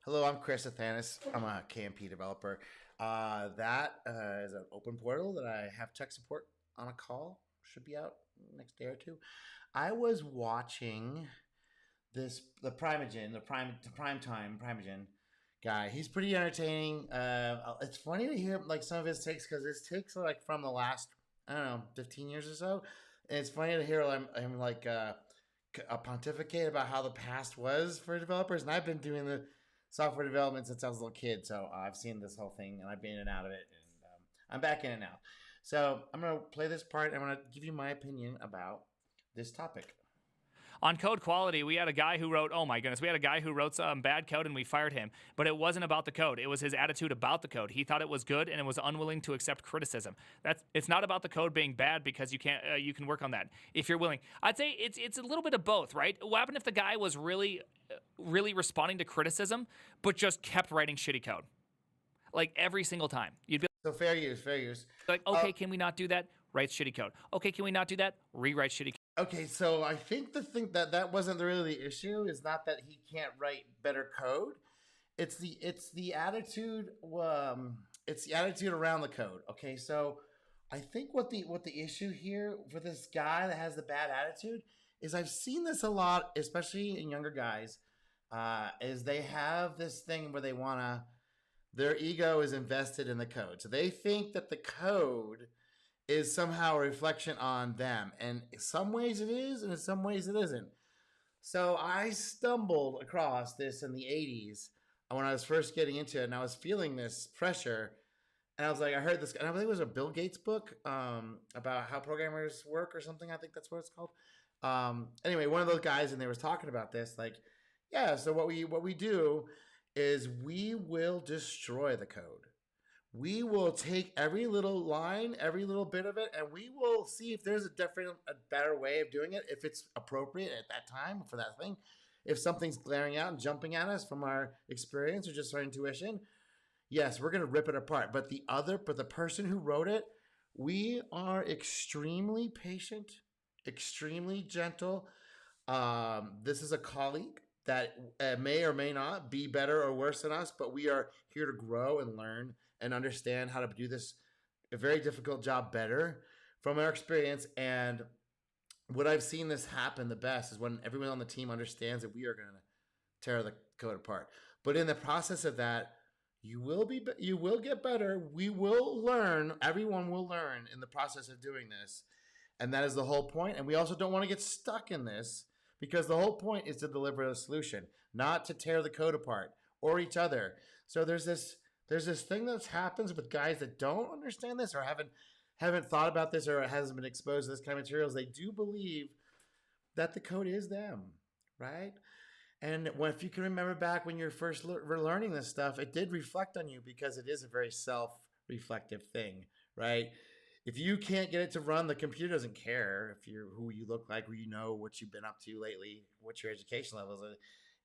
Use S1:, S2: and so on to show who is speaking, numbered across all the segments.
S1: Hello, I'm Chris Athanas. I'm a KMP developer. That is an open portal that I have tech support on a call. Should be out next day or two. I was watching the Primogen, the prime time Primogen guy. He's pretty entertaining. It's funny to hear like some of his takes because his takes are like from the last I don't know 15 years or so. And it's funny to hear him like pontificate about how the past was for developers. And I've been doing the software development since I was a little kid, so I've seen this whole thing and I've been in and out of it, and I'm back in it now. So I'm gonna play this part. And I'm gonna give you my opinion about this topic.
S2: On code quality, we had a guy who wrote, oh my goodness, we had a guy who wrote some bad code and we fired him. But it wasn't about the code. It was his attitude about the code. He thought it was good and it was unwilling to accept criticism. It's not about the code being bad because you can work on that if you're willing. I'd say it's a little bit of both, right? What happened if the guy was really responding to criticism, but just kept writing shitty code? Like every single time. You'd be
S1: So fair use.
S2: like, okay, can we not do that? Write shitty code. Okay, can we not do that? Rewrite shitty code.
S1: Okay, so I think the thing that wasn't really the issue is not that he can't write better code. It's the attitude. It's the attitude around the code. Okay, so I think what the issue here for this guy that has the bad attitude is I've seen this a lot, especially in younger guys. Is they have this thing where their ego is invested in the code, so they think that the code is somehow a reflection on them. And in some ways it is, and in some ways it isn't. So I stumbled across this in the 80s when I was first getting into it, and I was feeling this pressure. And I was like, I heard this, and I believe it was a Bill Gates book about how programmers work or something. I think that's what it's called. Anyway, one of those guys, and they was talking about this, like, yeah, so what we do is we will destroy the code. We will take every little line, every little bit of it, and we will see if there's a better way of doing it, if it's appropriate at that time for that thing. If something's glaring out and jumping at us from our experience or just our intuition, yes, we're gonna rip it apart. But the person who wrote it, we are extremely patient, extremely gentle. This is a colleague that may or may not be better or worse than us, but we are here to grow and learn and understand how to do this a very difficult job better from our experience. And what I've seen this happen the best is when everyone on the team understands that we are going to tear the code apart. But in the process of that, you will get better. We will learn. Everyone will learn in the process of doing this. And that is the whole point. And we also don't want to get stuck in this, because the whole point is to deliver a solution, not to tear the code apart or each other. So there's this thing that happens with guys that don't understand this or haven't thought about this or hasn't been exposed to this kind of materials. They do believe that the code is them, right? And if you can remember back when you're first learning this stuff, it did reflect on you because it is a very self-reflective thing, right? If you can't get it to run, the computer doesn't care if you're who you look like, or you know what you've been up to lately, what your education levels are.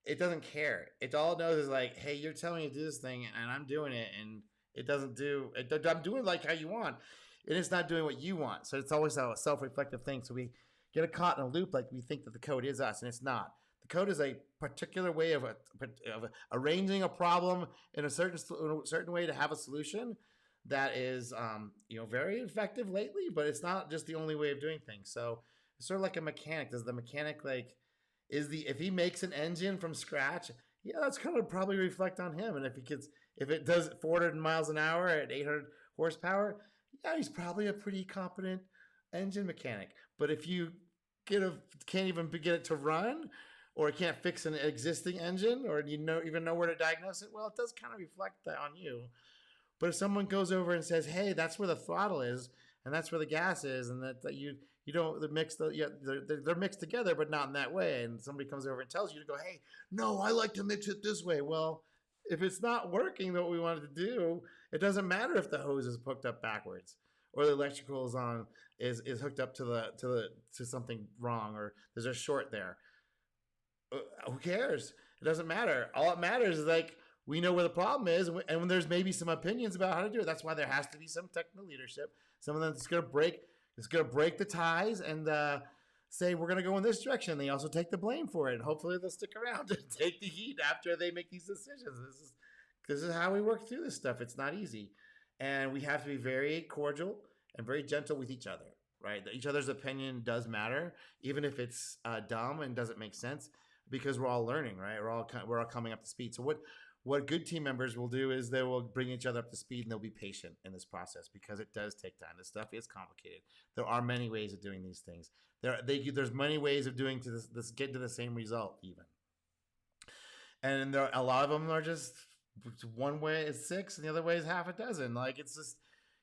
S1: It doesn't care. It all it knows is like, hey, you're telling me to do this thing, and I'm doing it, and it doesn't do it. I'm doing it like how you want, and it's not doing what you want. So it's always a self-reflective thing. So we get caught in a loop, like we think that the code is us, and it's not. The code is a particular way of arranging a problem in a certain way to have a solution that is very effective lately, but it's not just the only way of doing things. So it's sort of like a mechanic. Does the mechanic if he makes an engine from scratch, yeah, that's going to probably reflect on him. And if it does 400 miles an hour at 800 horsepower, yeah, he's probably a pretty competent engine mechanic. But if you can't even get it to run, or can't fix an existing engine, or even know where to diagnose it, well, it does kind of reflect that on you. But if someone goes over and says, "Hey, that's where the throttle is, and that's where the gas is," and that you don't they're mixed together, but not in that way, and somebody comes over and tells you to go, "Hey, no, I like to mix it this way." Well, if it's not working what we wanted to do, it doesn't matter if the hose is hooked up backwards, or the electrical is hooked up to something wrong, or there's a short there. Who cares? It doesn't matter. All it matters is like, we know where the problem is, and when there's maybe some opinions about how to do it. That's why there has to be some technical leadership, someone that's going to break the ties and say we're going to go in this direction. They also take the blame for it. And hopefully they'll stick around and take the heat after they make these decisions. This is how we work through this stuff. It's not easy. And we have to be very cordial and very gentle with each other, right? Each other's opinion does matter, even if it's dumb and doesn't make sense, because we're all learning, right? We're all coming up to speed. So what good team members will do is they will bring each other up to speed, and they'll be patient in this process because it does take time. This stuff is complicated. There are many ways of doing these things. There's many ways of doing to this get to the same result even, and a lot of them are just one way is six, and the other way is half a dozen. Like it's just,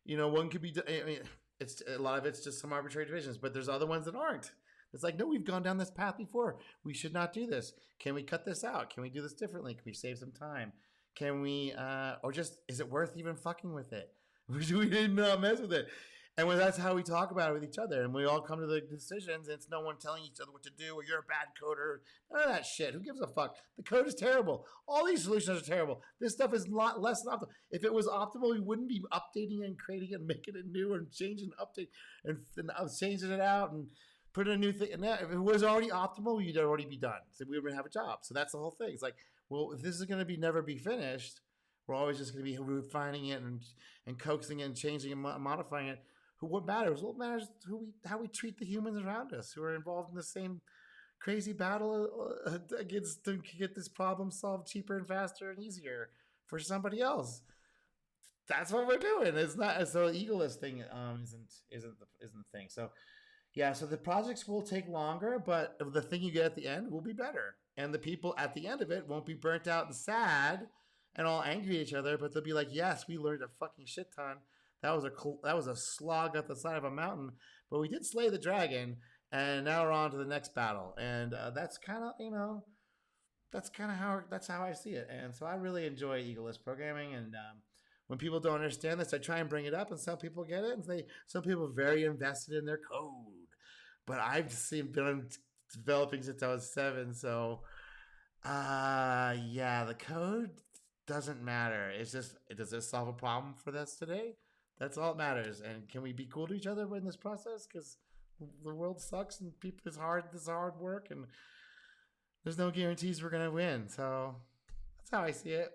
S1: one could be. I mean, it's a lot of it's just some arbitrary divisions, but there's other ones that aren't. It's like, no, we've gone down this path before. We should not do this. Can we cut this out? Can we do this differently? Can we save some time? Can we, or just, is it worth even fucking with it? We didn't mess with it. And when that's how we talk about it with each other, and we all come to the decisions, and it's no one telling each other what to do, or you're a bad coder, none of that shit. Who gives a fuck? The code is terrible. All these solutions are terrible. This stuff is a lot less than optimal. If it was optimal, we wouldn't be updating it and creating it and making it new and changing and update and changing it out and put in a new thing. And if it was already optimal, we'd already be done. So we would have a job. So that's the whole thing. It's like, well, if this is going to be never be finished, we're always just going to be refining it and coaxing it and changing and modifying it. What matters? What matters is how we treat the humans around us who are involved in the same crazy battle against to get this problem solved cheaper and faster and easier for somebody else. That's what we're doing. It's not so the egoless thing isn't the thing. So yeah, so the projects will take longer, but the thing you get at the end will be better, and the people at the end of it won't be burnt out and sad and all angry at each other, but they'll be like, yes, we learned a fucking shit ton. That was a slog up the side of a mountain, but we did slay the dragon, and now we're on to the next battle. And that's kind of that's how I see it. And so I really enjoy egoless programming. And when people don't understand this, I try and bring it up, and some people get it, and some people are very invested in their code. But I've been developing since I was 7, so yeah, the code doesn't matter. It's just, does this solve a problem for us today? That's all that matters. And can we be cool to each other in this process? Because the world sucks and people is hard. This is hard work, and there's no guarantees we're gonna win. So that's how I see it.